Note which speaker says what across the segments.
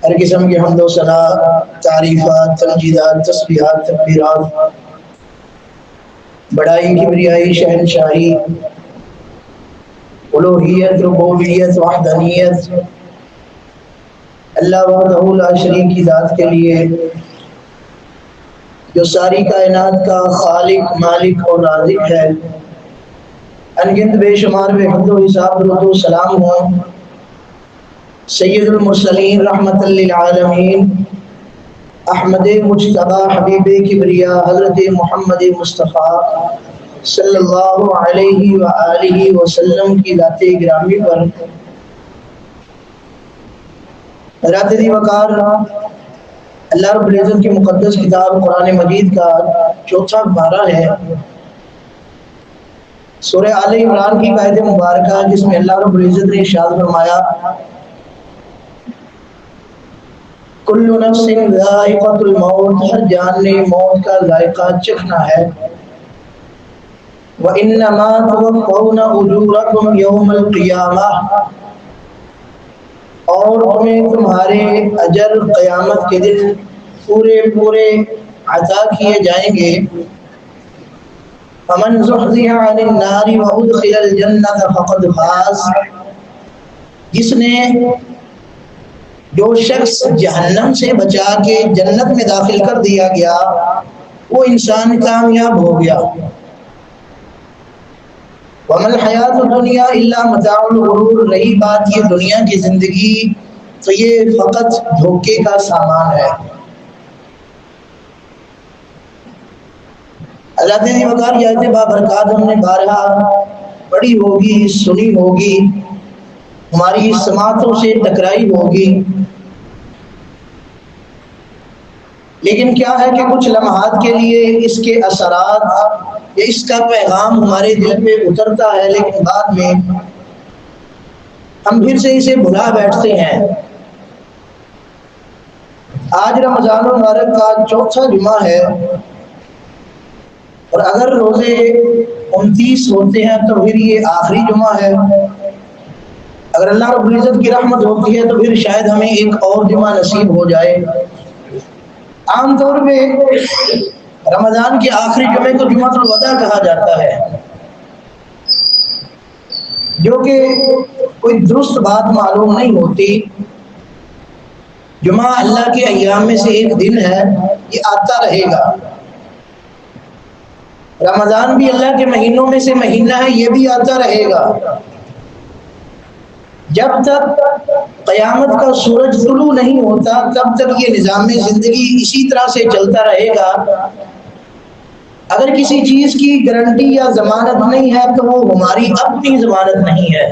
Speaker 1: ہر قسم کے حمد و ثنا، تعریفات، تمجیدات، تسبیحات، تکبیرات، بڑائی، کبریائی، شہنشاہی، الوہیت، ربوبیت، وحدانیت اللہ وحدہ لا شریک کی ذات کے لیے، جو ساری کائنات کا خالق، مالک اور رازق ہے۔ انگنت بے شمار بے حد و حساب درود و سلام ہوں سید المرسلین رحمت للعالمین، احمد مجتبی حبیب کبریا حضرت محمد مصطفیٰ صلی اللہ علیہ وآلہ وسلم کی ذات گرامی پر رات دی وقار اللہ رب العزت کی مقدس کتاب قرآن مجید کا چوتھا پارہ ہے، سورہ آل عمران کی آیت مبارکہ، جس میں اللہ رب العزت نے ارشاد فرمایا کل نفس ذائقۃ الموت، ہر جان نے موت کا ذائقہ چکھنا ہے۔ وَإِنَّمَا تُوَفَّوْنَ أُجُورَكُمْ يَوْمَ الْقِيَامَةِ، اور تمہیں تمہارے اجر قیامت کے دن پورے عطا کیے جائیں گے۔ فَمَنْ زُحْزِحَ عَنِ النَّارِ وَأُدْخِلَ الْجَنَّةَ فَقَدْ فَازَ، جو شخص جہنم سے بچا کے جنت میں داخل کر دیا گیا وہ انسان کامیاب ہو گیا۔ وَمَا الْحَيَاةُ الدُّنْيَا إِلَّا مَتَاعُ الْغُرُورِ، رہی بات یہ دنیا کی زندگی تو یہ فقط دھوکے کا سامان ہے۔ اللہ تعالی وقار یہ آیت بابرکات ہم نے بارہا پڑھی ہوگی، سنی ہوگی، ہماری سماعتوں سے ٹکرائی ہوگی، لیکن کیا ہے کہ کچھ لمحات کے لیے اس کے اثرات یا اس کا پیغام ہمارے دل پہ اترتا ہے، لیکن بعد میں ہم پھر سے اسے بھلا بیٹھتے ہیں۔ آج رمضان المبارک کا چوتھا جمعہ ہے، اور اگر روزے 29 ہوتے ہیں تو پھر یہ آخری جمعہ ہے۔ اگر اللہ رب العزت کی رحمت ہوتی ہے تو پھر شاید ہمیں ایک اور جمعہ نصیب ہو جائے۔ عام طور پہ رمضان کے آخری جمعے کو جمعۃ الوداع کہا جاتا ہے، جو کہ کوئی درست بات معلوم نہیں ہوتی۔ جمعہ اللہ کے ایام میں سے ایک دن ہے، یہ آتا رہے گا۔ رمضان بھی اللہ کے مہینوں میں سے مہینہ ہے، یہ بھی آتا رہے گا۔ جب تک قیامت کا سورج طلوع نہیں ہوتا تب تک یہ نظام زندگی اسی طرح سے چلتا رہے گا۔ اگر کسی چیز کی گارنٹی یا ضمانت نہیں ہے تو وہ ہماری اپنی ضمانت نہیں ہے۔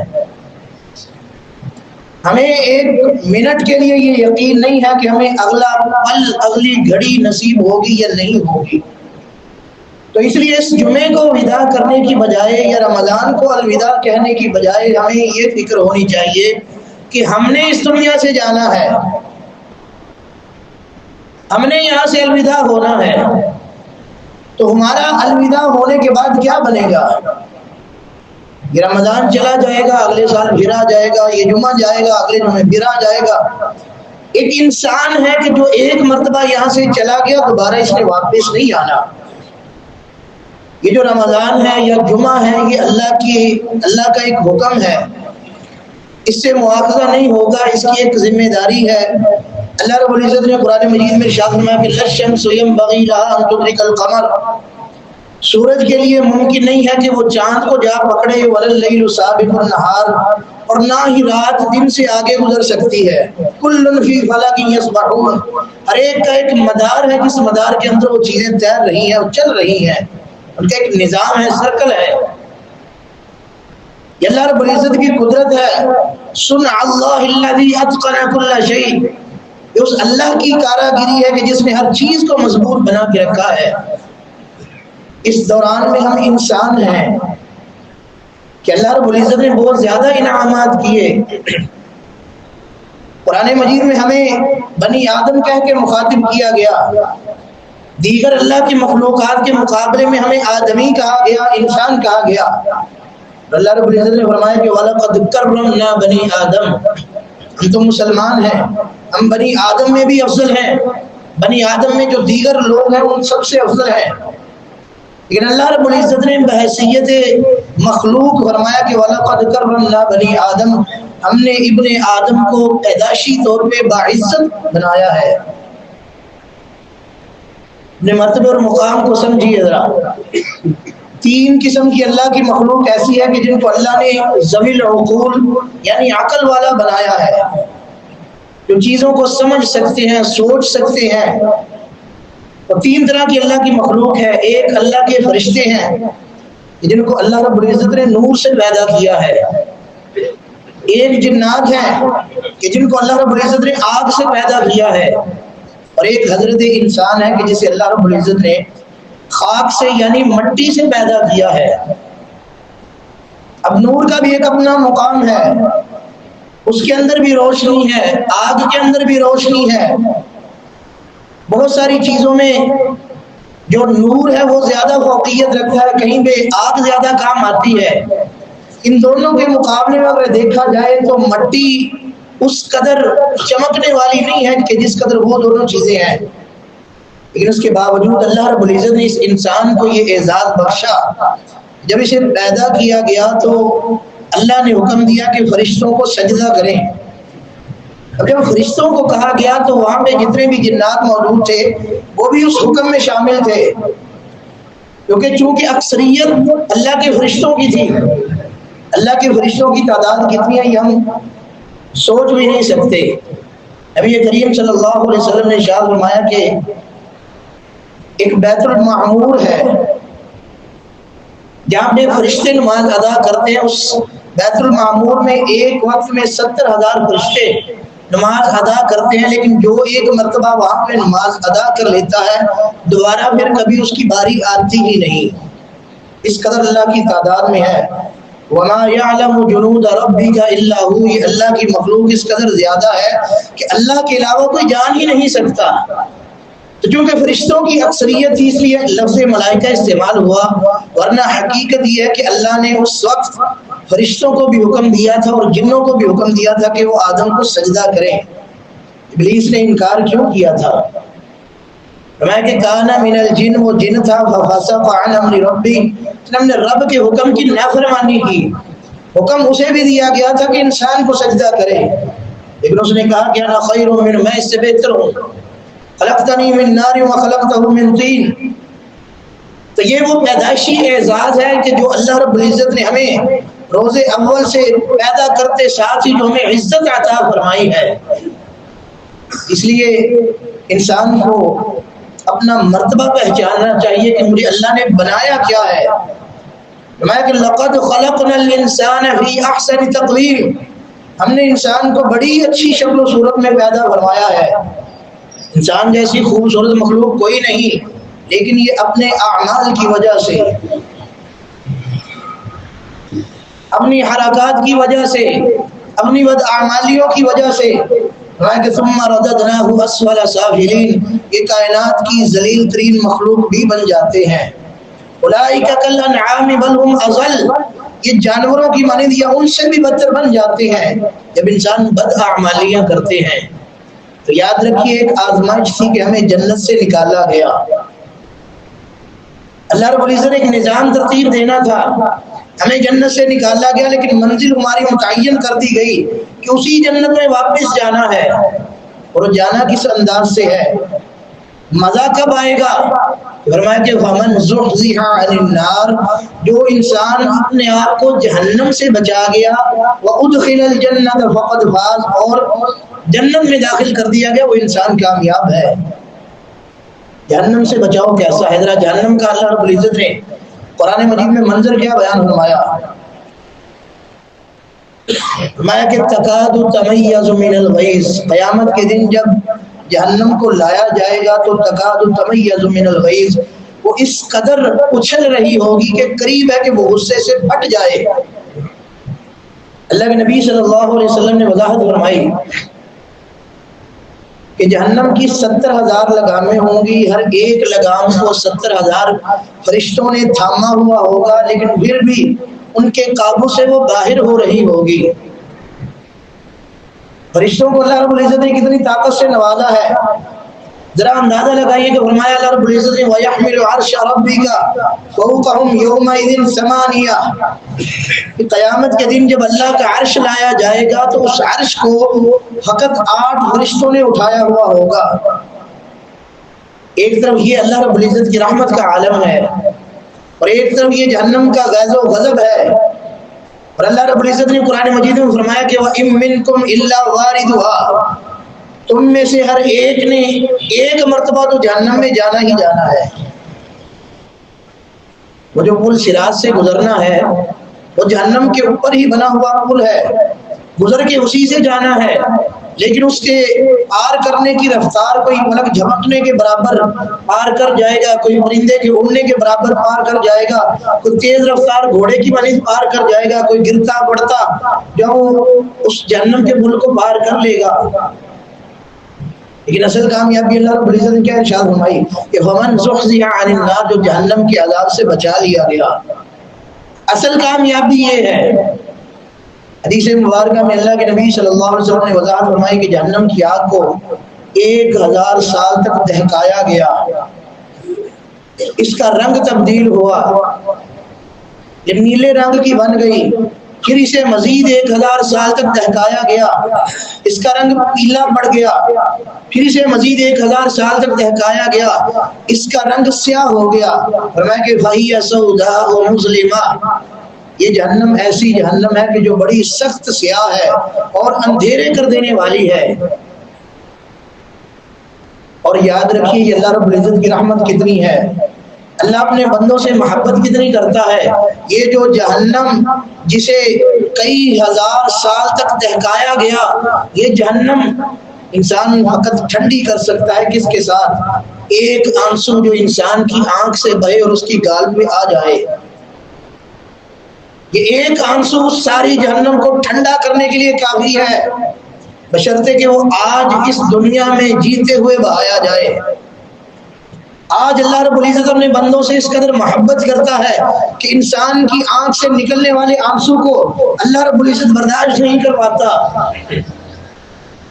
Speaker 1: ہمیں ایک منٹ کے لیے یہ یقین نہیں ہے کہ ہمیں اگلا پل، اگلی گھڑی نصیب ہوگی یا نہیں ہوگی۔ تو اس لیے اس جمعے کو وداع کرنے کی بجائے یا رمضان کو الوداع کہنے کی بجائے ہمیں یہ فکر ہونی چاہیے کہ ہم نے اس دنیا سے جانا ہے، ہم نے یہاں سے الوداع ہونا ہے، تو ہمارا الوداع ہونے کے بعد کیا بنے گا؟ یہ رمضان چلا جائے گا، اگلے سال پھر آ جائے گا، یہ جمعہ جائے گا، اگلے جمعے پھر آ جائے گا۔ ایک انسان ہے کہ جو ایک مرتبہ یہاں سے چلا گیا دوبارہ اس نے واپس نہیں آنا۔ یہ جو رمضان ہے یا جمعہ ہے یہ اللہ کا ایک حکم ہے، اس سے مواخذہ نہیں ہوگا، اس کی ایک ذمہ داری ہے۔ اللہ رب العزت نے قرآن مجید میں ارشاد فرمایا کہ الشمس ينبغي لها ان تدرك القمر، سورج کے لیے ممکن نہیں ہے کہ وہ چاند کو جا پکڑے، ولا الليل سابق النهار، اور نہ ہی رات دن سے آگے گزر سکتی ہے۔ كل في فلك يسبحون، ہر ایک کا ایک مدار ہے جس مدار کے اندر وہ چیزیں تیر رہی ہیں اور چل رہی ہیں، ان کا ایک نظام ہے، سرکل ہے۔ یہ اللہ رب العزت کی قدرت ہے۔ صنع اللہ الذی اتقن کل شیء، یہ اس اللہ کی کاراگری ہے کہ جس نے ہر چیز کو مضبوط بنا کے رکھا ہے۔ اس دوران میں ہم انسان ہیں کہ اللہ رب العزت نے بہت زیادہ انعامات کیے۔ قرآن مجید میں ہمیں بنی آدم کہہ کے مخاطب کیا گیا، دیگر اللہ کی مخلوقات کے مقابلے میں ہمیں آدمی کہا گیا، انسان کہا گیا۔ اللہ رب العزت نے فرمایا کہ وَلَقَدْ كَرَّمْنَا بَنِي آدَمَ، ہم تو مسلمان ہیں، ہم بنی آدم میں بھی افضل ہیں، بنی آدم میں جو دیگر لوگ ہیں ان سب سے افضل ہیں، لیکن اللہ رب العزت نے بحیثیت مخلوق فرمایا کہ وَلَقَدْ كَرَّمْنَا بَنِي آدم، ہم نے ابن آدم کو پیدائشی طور پہ باعزت بنایا ہے۔ اپنے مرتبے اور مقام کو سمجھیے ذرا۔ تین قسم کی اللہ کی مخلوق ایسی ہے کہ جن کو اللہ نے ذوی العقول یعنی عقل والا بنایا ہے، جو چیزوں کو سمجھ سکتے ہیں، سوچ سکتے ہیں۔ اور تین طرح کی اللہ کی مخلوق ہے۔ ایک اللہ کے فرشتے ہیں جن کو اللہ رب العزت نے نور سے پیدا کیا ہے۔ ایک جنات ہیں کہ جن کو اللہ رب العزت نے آگ سے پیدا کیا ہے، اور ایک حضرت انسان ہے کہ جسے اللہ رب العزت نے خاک سے یعنی مٹی سے پیدا کیا ہے۔ اب نور کا بھی ایک اپنا مقام ہے، اس کے اندر بھی روشنی ہے، آگ کے اندر بھی روشنی ہے۔ بہت ساری چیزوں میں جو نور ہے وہ زیادہ فوقیت رکھتا ہے، کہیں پہ آگ زیادہ کام آتی ہے۔ ان دونوں کے مقابلے میں اگر دیکھا جائے تو مٹی اس قدر چمکنے والی نہیں ہے کہ جس قدر وہ دونوں چیزیں ہیں، لیکن اس کے باوجود اللہ رب العزت نے اس انسان کو یہ اعزاز بخشا۔ جب اسے پیدا کیا گیا تو اللہ نے حکم دیا کہ فرشتوں کو سجدہ کریں۔ اب جب فرشتوں کو کہا گیا تو وہاں پہ جتنے بھی جنات موجود تھے وہ بھی اس حکم میں شامل تھے، کیونکہ چونکہ اکثریت اللہ کے فرشتوں کی تھی۔ اللہ کے فرشتوں کی تعداد کتنی ہے یہ ہم سوچ بھی نہیں سکتے۔ نبی کریم صلی اللہ علیہ وسلم نے ارشاد فرمایا کہ ایک بیت المعمور ہے جہاں پہ فرشتے نماز ادا کرتے ہیں، اس بیت المعمور میں ایک وقت میں 70,000 فرشتے نماز ادا کرتے ہیں، لیکن جو ایک مرتبہ وہاں پہ نماز ادا کر لیتا ہے دوبارہ پھر کبھی اس کی باری آتی ہی نہیں۔ اس قدر اللہ کی تعداد میں ہے۔ وَمَا يَعْلَمُ جُنُودَ رَبِّكَ إِلَّا هُوَ، یہ اللہ کی مخلوق اس قدر زیادہ ہے کہ اللہ کے علاوہ کوئی جان ہی نہیں سکتا۔ تو چونکہ فرشتوں کی اکثریت تھی اس لیے لفظ ملائکہ استعمال ہوا، ورنہ حقیقت یہ ہے کہ اللہ نے اس وقت فرشتوں کو بھی حکم دیا تھا اور جنوں کو بھی حکم دیا تھا کہ وہ آدم کو سجدہ کریں۔ ابلیس نے انکار کیوں کیا تھا؟ فرمایا کہ کانا من الجن، وہ جن تھا، ففسق عن امر ربی، ہم نے رب کے حکم کی نافرمانی کی۔ حکم اسے بھی دیا گیا تھا کہ انسان کو سجدہ کرے، لیکن اس نے کہا کہ انا خیر من، میں اس سے بہتر ہوں، خلقتنی من نار وخلقتہ من طین۔ تو یہ وہ پیدائشی اعزاز ہے کہ جو اللہ رب العزت نے ہمیں روز اول سے پیدا کرتے ساتھ ہی جو ہمیں عزت عطا فرمائی ہے۔ اس لیے انسان کو اپنا مرتبہ پہچاننا چاہیے کہ مجھے اللہ نے بنایا کیا ہے۔ فرمایا کہ لقد خلقنا الانسان فی احسن تقویم، ہم نے انسان کو بڑی اچھی شکل و صورت میں پیدا فرمایا ہے۔ انسان جیسی خوبصورت مخلوق کوئی نہیں، لیکن یہ اپنے اعمال کی وجہ سے، اپنی حرکات کی وجہ سے، اپنی بداعمالیوں کی وجہ سے، ثم رددناہ اسفل سافلین، یہ کائنات کی ذلیل ترین مخلوق بھی بن جاتے ہیں۔ اولئک کالانعام بل هم اضل، یہ جانوروں کی مانند یا ان سے بھی بدتر بن جاتے ہیں جب انسان بداعمالیاں کرتے ہیں۔ تو یاد رکھیے ایک آزمائش تھی کہ ہمیں جنت سے نکالا گیا، اللہ رب العزت نے ایک نظام ترتیب دینا تھا، ہمیں جنت سے نکالا گیا، لیکن منزل ہماری متعین کر دی گئی کہ اسی جنت میں واپس جانا ہے۔ اور جانا کس انداز سے ہے، مزہ کب آئے گا؟ فرمایا کہ فمن زحزح عن النار، جو انسان اپنے آپ کو جہنم سے بچا گیا، وادخل الجنت فقد فاز، اور جنت میں داخل کر دیا گیا، وہ انسان کامیاب ہے۔ جہنم سے بچاؤ کیسا ہے؟ ذرا جہنم کا اللہ رب العزت نے قرآن مجید میں منظر کیا بیان فرمایا؟ فرمایا کہ تکاد تمیز من الغیظ، قیامت کے دن جب جہنم کو لایا جائے گا تو تکاد تمیز من الغیظ، وہ اس قدر اچھل رہی ہوگی کہ قریب ہے کہ وہ غصے سے پھٹ جائے۔ اللہ کے نبی صلی اللہ علیہ وسلم نے وضاحت فرمائی کہ جہنم کی 70,000 لگامیں ہوں گی، ہر ایک لگام کو 70,000 فرشتوں نے تھاما ہوا ہوگا، لیکن پھر بھی ان کے قابو سے وہ باہر ہو رہی ہوگی۔ فرشتوں کو اللہ رب العزت نے کتنی طاقت سے نوازا ہے، ذرا اندازہ لگائیے کہ فرمایا اللہ رب العزت نے وَيَحْمِلُ عَرْشَ رَبِّكَ فَوْقَهُمْ يَوْمَئِذٍ ثَمَانِيَةٌ، کہ قیامت کے دن جب اللہ کا عرش لایا جائے گا تو اس عرش کو فقط 8 فرشتوں نے اٹھایا ہوا ہوگا۔ ایک طرف یہ اللہ رب العزت کی رحمت کا عالم ہے، اور ایک طرف یہ جہنم کا غیظ و غضب ہے، اور اللہ رب العزت نے قرآن مجید میں فرمایا کہ وَإِن مِّنكُمْ إِلَّا وَارِدُهَا، تم میں سے ہر ایک نے ایک مرتبہ تو جہنم میں جانا ہی جانا ہے۔ وہ جو پل صراط سے گزرنا ہے وہ جہنم کے اوپر ہی بنا ہوا پل ہے، گزر کے اسی سے جانا ہے، لیکن اس کے پار کرنے کی رفتار کوئی ملک جھپٹنے کے برابر پار کر جائے گا، کوئی پرندے کے اڑنے کے برابر پار کر جائے گا، کوئی تیز رفتار گھوڑے کی مانند پار کر جائے گا، کوئی گرتا پڑتا جو اس جہنم کے پل کو پار کر لے گا۔ لیکن اصل کامیابی اللہ رب العزت نے کیا ارشاد فرمائی کہ فمن زحزح عن النار، جو جہنم کے عذاب سے بچا لیا گیا۔ اصل کامیابی یہ ہے، حدیث مبارکہ میں اللہ کے نبی صلی اللہ علیہ وسلم نے وضاحت فرمائی کہ جہنم کی آگ کو 1000 سال تک دہکایا گیا، اس کا رنگ تبدیل ہوا، یہ نیلے رنگ کی بن گئی، پھر اسے مزید 1000 سال تک دہکایا گیا، اس کا رنگ پیلا پڑ گیا، پھر اسے مزید 1000 سال تک دہکایا گیا، اس کا رنگ سیاہ ہو گیا۔ فرمایا کہ فَهِيَ سَوْدَاءُ مُظْلِمَةٌ، یہ جہنم ایسی جہنم ہے کہ جو بڑی سخت سیاہ ہے اور اندھیرے کر دینے والی ہے۔ اور یاد رکھیے یہ اللہ رب العزت کی رحمت کتنی ہے، اللہ اپنے بندوں سے محبت کتنی کرتا ہے۔ یہ جو جہنم جسے کئی ہزار سال تک دہکایا گیا، یہ جہنم انسان فقط ٹھنڈی کر سکتا ہے کس کے ساتھ؟ ایک آنسو جو انسان کی آنکھ سے بہے اور اس کی گال پہ آ جائے، یہ ایک آنسو ساری جہنم کو ٹھنڈا کرنے کے لیے کافی ہے، بشرطے کہ وہ آج اس دنیا میں جیتے ہوئے بہایا جائے۔ آج اللہ رب العزت اپنے بندوں سے اس قدر محبت کرتا ہے کہ انسان کی آنکھ سے نکلنے والے آنسو کو اللہ رب العزت برداشت نہیں کر پاتا۔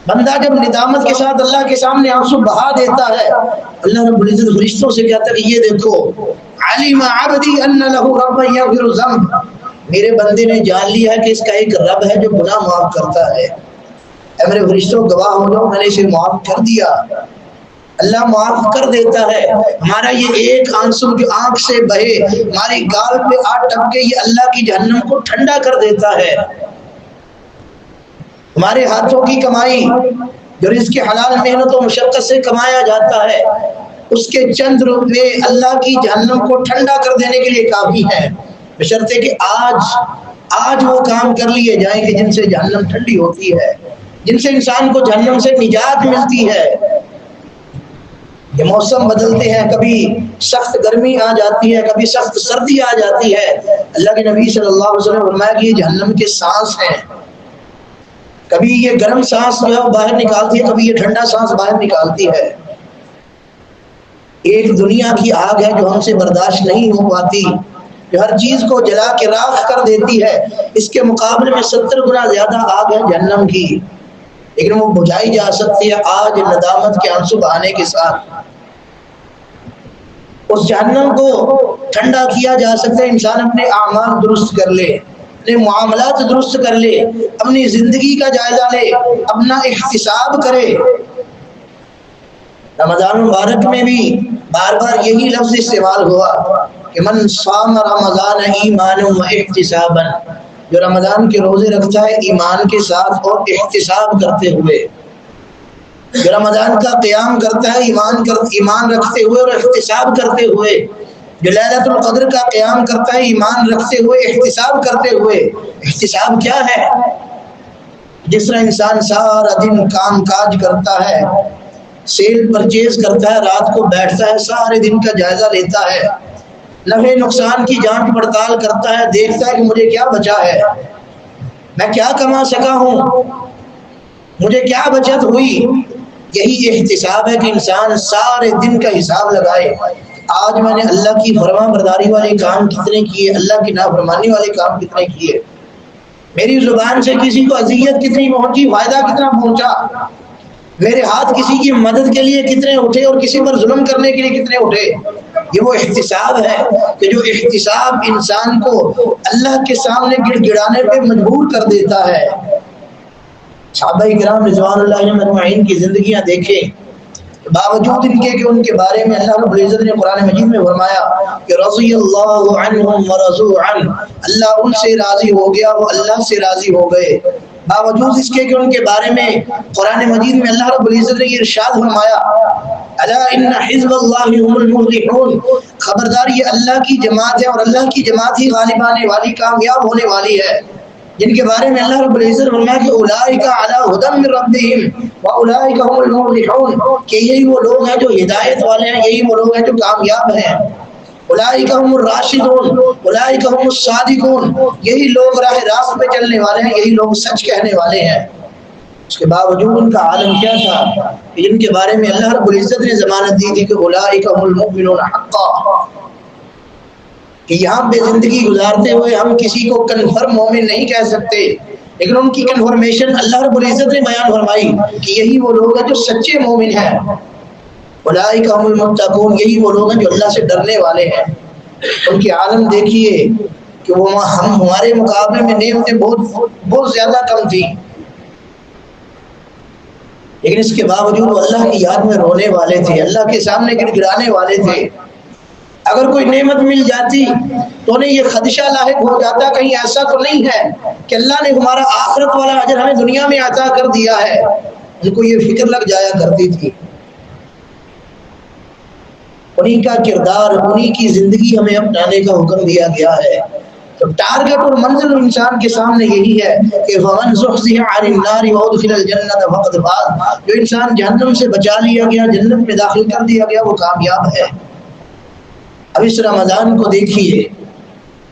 Speaker 1: بندہ جب ندامت کے ساتھ اللہ کے سامنے آنسو بہا دیتا ہے، اللہ رب العزت فرشتوں سے کہتا ہے کہ یہ دیکھو علم عبدی ان لہ رب یغفر الذنب، میرے بندے نے جان لیا ہے کہ اس کا ایک رب ہے جو گناہ معاف کرتا ہے۔ اے میرے فرشتوں گواہ ہو جاؤ، میں نے اسے معاف کر دیا۔ اللہ معاف کر دیتا ہے۔ ہمارا یہ ایک آنسو جو آنکھ سے بہے ہماری گال پہ آ ٹپکے، یہ اللہ کی جہنم کو ٹھنڈا کر دیتا ہے۔ ہمارے ہاتھوں کی کمائی جو رزق حلال محنت و مشقت سے کمایا جاتا ہے، اس کے چند روپے اللہ کی جہنم کو ٹھنڈا کر دینے کے لیے کافی ہے، بشرطے کہ آج وہ کام کر لیے جائیں کہ جن سے جہنم ٹھنڈی ہوتی ہے، جن سے انسان کو جہنم سے نجات ملتی ہے۔ یہ موسم بدلتے ہیں، کبھی سخت گرمی آ جاتی ہے، کبھی سخت سردی آ جاتی ہے۔ اللہ کے نبی صلی اللہ علیہ وسلم نے فرمایا کہ یہ جہنم کے سانس ہیں، کبھی یہ گرم سانس جو ہے باہر نکالتی ہے، کبھی یہ ٹھنڈا سانس باہر نکالتی ہے۔ ایک دنیا کی آگ ہے جو ہم سے برداشت نہیں ہو پاتی، جو ہر چیز کو جلا کے راکھ کر دیتی ہے، اس کے مقابلے میں 70 گنا زیادہ آگ ہے جہنم کی، لیکن وہ بجھائی جا سکتی ہے آج ندامت کے آنسو بہانے کے ساتھ۔ اس جہنم کو ٹھنڈا کیا جا سکتا ہے، انسان اپنے اعمال درست کر لے، اپنے معاملات درست کر لے، اپنی زندگی کا جائزہ لے، اپنا احتساب کرے۔ رمضان مبارک میں بھی بار بار یہی لفظ استعمال ہوا کہ من صام رمضان ایمانا و احتسابا، جو رمضان کے روزے رکھتا ہے ایمان کے ساتھ اور احتساب کرتے ہوئے، جو رمضان کا قیام کرتا ہے ایمان رکھتے ہوئے اور احتساب کرتے ہوئے، جو لیلۃ القدر کا قیام کرتا ہے ایمان رکھتے ہوئے احتساب کرتے ہوئے۔ احتساب کیا ہے؟ جس طرح انسان سارا دن کام کاج کرتا ہے، سیل پرچیز کرتا ہے، رات کو بیٹھتا ہے، سارے دن کا جائزہ لیتا ہے، نفع نقصان کی جانچ پڑتال کرتا ہے، دیکھتا ہے کہ مجھے کیا بچا ہے، میں کیا کما سکا ہوں، مجھے کیا بچت ہوئی۔ یہی احتساب ہے کہ انسان سارے دن کا حساب لگائے، آج میں نے اللہ کی فرما برداری والے کام کتنے کیے، اللہ کی نافرمانی والے کام کتنے کیے۔ میری زبان سے کسی کو اذیت کتنی پہنچی، فائدہ کتنا پہنچا، میرے ہاتھ کسی کی مدد کے لیے کتنے اٹھے اور کسی پر ظلم کرنے کے لیے کتنے اٹھے۔ یہ وہ احتساب ہے کہ جو احتساب انسان کو اللہ کے سامنے گڑ گڑانے پہ مجبور کر دیتا ہے۔ صحابہ کرام رضوان اللہ علیہم اجمعین کی زندگیاں دیکھیں، باوجود ان کے کہ ان کے بارے میں اللہ رب العزت نے قرآن مجید میں فرمایا کہ رضی اللہ عنہم ورضوا عنہ، اللہ ان سے راضی ہو گیا، وہ اللہ سے راضی ہو گئے، باوجود اس کے کہ ان کے بارے میں قرآن مجید میں اللہ رب العزت نے یہ ارشاد فرمایا الا ان حزب اللہ هم المفلحون، خبردار یہ اللہ کی جماعت ہے اور اللہ کی جماعت ہی غالب آنے والی، کامیاب ہونے والی ہے، جن کے بارے میں اللہ رب العزت فرمایا کہ اولئک علی ھدی من ربہم واولئک هم المفلحون، کہ یہی وہ لوگ ہیں جو ہدایت والے ہیں، یہی وہ لوگ ہیں جو کامیاب ہیں، اولئک هم الراشدون اولئک هم الصادقون، یہی لوگ راہ راست پہ چلنے والے ہیں، یہی لوگ سچ کہنے والے ہیں۔ اس کے باوجود ان کا عالم کیا تھا کہ جن کے بارے میں اللہ رب العزت نے ضمانت دی تھی کہ اولئک هم المؤمنون حقا، کہ یہاں پہ زندگی گزارتے ہوئے ہم کسی کو کنفرم مومن نہیں کہہ سکتے، لیکن ان کی کنفرمیشن اللہ رب العزت نے بیان فرمائی کہ یہی وہ لوگ ہیں جو سچے مومن ہیں، اولئک هم المتقون، یہی وہ لوگ ہیں جو اللہ سے ڈرنے والے ہیں۔ ان کی عالم دیکھیے کہ وہ ہمارے مقابلے میں نعمتیں بہت زیادہ کم تھی، لیکن اس کے باوجود وہ اللہ کی یاد میں رونے والے تھے، اللہ کے سامنے گڑ گڑانے والے تھے۔ اگر کوئی نعمت مل جاتی تو انہیں یہ خدشہ لاحق ہو جاتا کہیں ایسا تو نہیں ہے کہ اللہ نے ہمارا آخرت والا اجر ہمیں دنیا میں عطا کر دیا ہے، ان کو یہ فکر لگ جایا کرتی تھی۔ انہی کا کردار، انہی کی زندگی ہمیں اپنانے کا حکم دیا گیا ہے۔ تو ٹارگٹ اور منزل انسان کے سامنے یہی ہے کہ فمن زحزح عن النار وادخل الجنۃ فقد فاز، جو انسان جہنم سے بچا لیا گیا، جنت میں داخل کر دیا گیا، وہ کامیاب ہے۔ اب اس رمضان کو دیکھیے،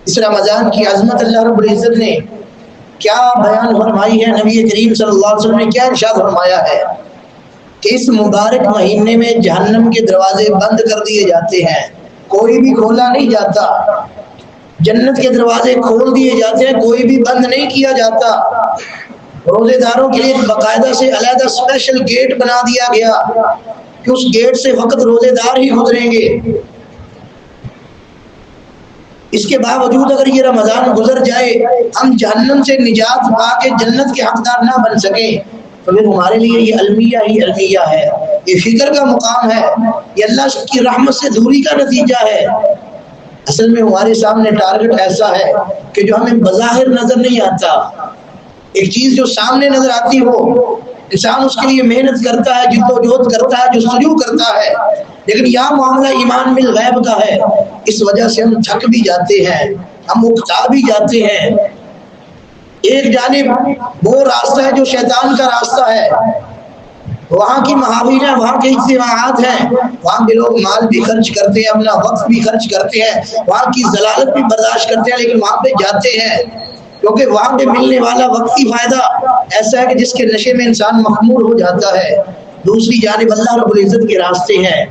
Speaker 1: اس رمضان کی عظمت اللہ رب العزت نے کیا بیان فرمائی ہے، نبی کریم صلی اللہ علیہ وسلم نے کیا ارشاد فرمایا ہے کہ اس مبارک مہینے میں جہنم کے دروازے بند کر دیے جاتے ہیں، کوئی بھی کھولا نہیں جاتا، جنت کے دروازے کھول دیے جاتے ہیں، کوئی بھی بند نہیں کیا جاتا۔ روزے داروں کے لیے باقاعدہ سے علیحدہ اسپیشل گیٹ بنا دیا گیا کہ اس گیٹ سے فقط روزے دار ہی گزریں گے۔ اس کے باوجود اگر یہ رمضان گزر جائے، ہم جہنم سے نجات پا کے جنت کے حقدار نہ بن سکیں، تو پھر ہمارے لیے یہ المیہ ہی المیہ ہے، یہ فکر کا مقام ہے، یہ اللہ کی رحمت سے دوری کا نتیجہ ہے۔ اصل میں ہمارے سامنے ٹارگٹ ایسا ہے کہ جو ہمیں بظاہر نظر نہیں آتا، ایک چیز جو سامنے نظر آتی ہو، انسان اس کے لیے محنت کرتا ہے، جدوجہد کرتا ہے، جستجو کرتا ہے، لیکن یہ معاملہ ایمان بالغیب کا ہے، اس وجہ سے ہم تھک بھی جاتے ہیں، ہم اکتا بھی جاتے ہیں۔ ایک جانب وہ راستہ ہے جو شیطان کا راستہ ہے، وہاں کی محاویر ہیں، وہاں کے اجتماعات ہیں، وہاں کے لوگ مال بھی خرچ کرتے ہیں، اپنا وقت بھی خرچ کرتے ہیں، وہاں کی ضلالت بھی برداشت کرتے ہیں، لیکن وہاں پہ جاتے ہیں کیونکہ وہاں پہ ملنے والا وقتی فائدہ ایسا ہے کہ جس کے نشے میں انسان مخمور ہو جاتا ہے۔ دوسری جانب اللہ رب العزت کے راستے ہیں،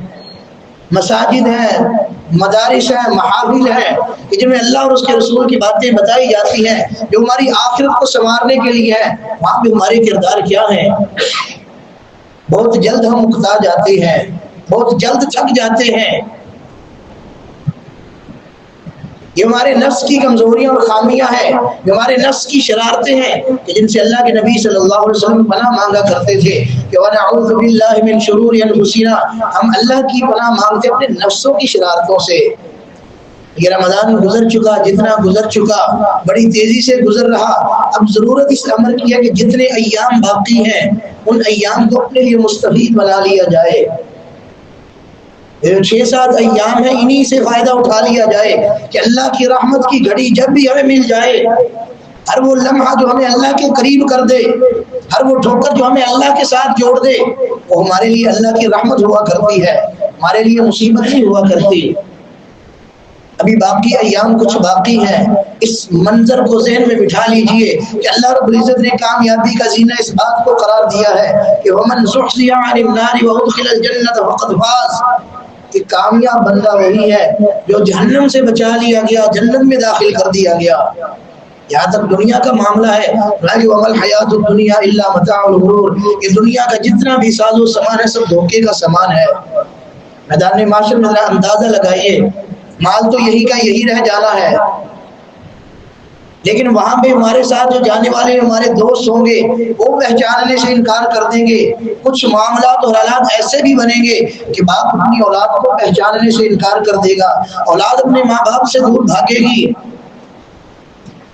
Speaker 1: مساجد ہیں، مدارس ہیں، محافل ہیں کہ جن میں اللہ اور اس کے رسول کی باتیں بتائی جاتی ہیں جو ہماری آخرت کو سنوارنے کے لیے ہے، وہاں پہ ہمارے کردار کیا ہیں؟ بہت جلد ہم اکتا جاتے ہیں، بہت جلد تھک جاتے ہیں۔ یہ ہمارے نفس کی کمزوریاں اور خامیاں ہیں، یہ ہمارے نفس کی شرارتیں ہیں کہ جن سے اللہ کے نبی صلی اللہ علیہ وسلم پناہ مانگا کرتے تھے کہ وَنَعُوذُ بِاللَّهِ مِن شُرُورِ أَنفُسِنَا، ہم اللہ کی پناہ مانگتے اپنے نفسوں کی شرارتوں سے۔ یہ رمضان گزر چکا، جتنا گزر چکا بڑی تیزی سے گزر رہا، اب ضرورت اس امر کی ہے کہ جتنے ایام باقی ہیں ان ایام کو اپنے لیے مستفید بنا لیا جائے۔ 6-7 ایام ہیں، انہی سے فائدہ اٹھا لیا جائے کہ اللہ کی رحمت کی گھڑی جب بھی ہمیں مل جائے، ہر وہ لمحہ جو ہمیں اللہ کے قریب کر دے، ہر وہ ٹھوکر جو ہمیں اللہ کے ساتھ جوڑ دے، وہ ہمارے لیے اللہ کی رحمت ہوا کرتی ہے، ہمارے لیے مصیبت نہیں ہوا کرتی۔ ابھی باقی ایام کچھ باقی ہیں، اس منظر کو ذہن میں بٹھا لیجئے کہ اللہ رب العزت نے کامیابی کا زینہ اس بات کو قرار دیا ہے کہ وَمَنْ زُحْزِحَ عَنِ النَّارِ وَأُدْخِلَ الْجَنَّةَ فَقَدْ فَازَ، کہ کامیاب بندہ وہی ہے جو جہنم سے بچا لیا گیا، جنت میں داخل کر دیا گیا۔ یہاں تک دنیا کا معاملہ ہے، وَمَا الْحَيَاةُ الدُّنْيَا إِلَّا مَتَاعُ الْغُرُورِ، یہ دنیا کا جتنا بھی ساز و سامان ہے سب دھوکے کا سامان ہے۔ میدان معاشر میں اندازہ لگائیے، مال تو یہی کا یہی رہ جانا ہے، لیکن وہاں پہ ہمارے ساتھ جو جانے والے ہمارے دوست ہوں گے وہ پہچاننے سے انکار کر دیں گے۔ کچھ معاملات اور حالات ایسے بھی بنیں گے کہ باپ اپنی اولاد کو پہچاننے سے انکار کر دے گا، اولاد اپنے ماں باپ سے دور بھاگے گی۔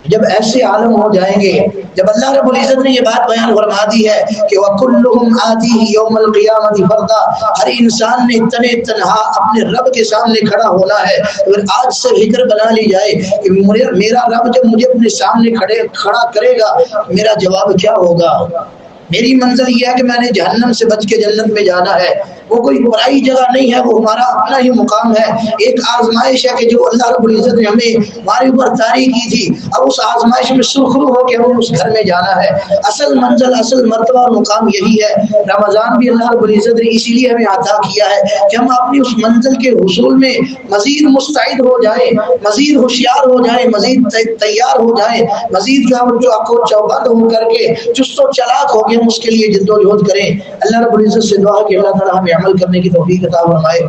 Speaker 1: جب ایسے عالم ہو جائیں گے، جب اللہ رب العزت نے یہ بات بیان فرما دی ہے کہ وَكُلُّهُمْ آتِيهِ يَوْمَ الْقِيَامَةِ فَرْدًا، ہر انسان نے تنہا اپنے رب کے سامنے کھڑا ہونا ہے۔ اگر آج سے فکر بنا لی جائے کہ میرا رب جب مجھے اپنے سامنے کھڑا کرے گا میرا جواب کیا ہوگا، میری منزل یہ ہے کہ میں نے جہنم سے بچ کے جنت میں جانا ہے۔ وہ کوئی پرائی جگہ نہیں ہے، وہ ہمارا اپنا ہی مقام ہے۔ ایک آزمائش ہے کہ جو اللہ رب العزت نے ہمیں ہمارے اوپر طاری کی تھی، اب اس آزمائش میں سرخرو ہو کے ہمیں اس گھر میں جانا ہے۔ اصل منزل، اصل مرتبہ اور مقام یہی ہے۔ رمضان بھی اللہ رب العزت نے اسی لیے ہمیں عطا کیا ہے کہ ہم اپنی اس منزل کے حصول میں مزید مستعد ہو جائیں، مزید ہوشیار ہو جائیں، مزید تیار ہو جائیں، مزید چوبند ہو کر کے چست و چلاک ہو کے ہم اس کے لیے جد و جہد کریں۔ اللہ رب العزت سے دعا کہ اللہ تعالی ہمیں عمل کرنے کی توفیق عطا فرمائے۔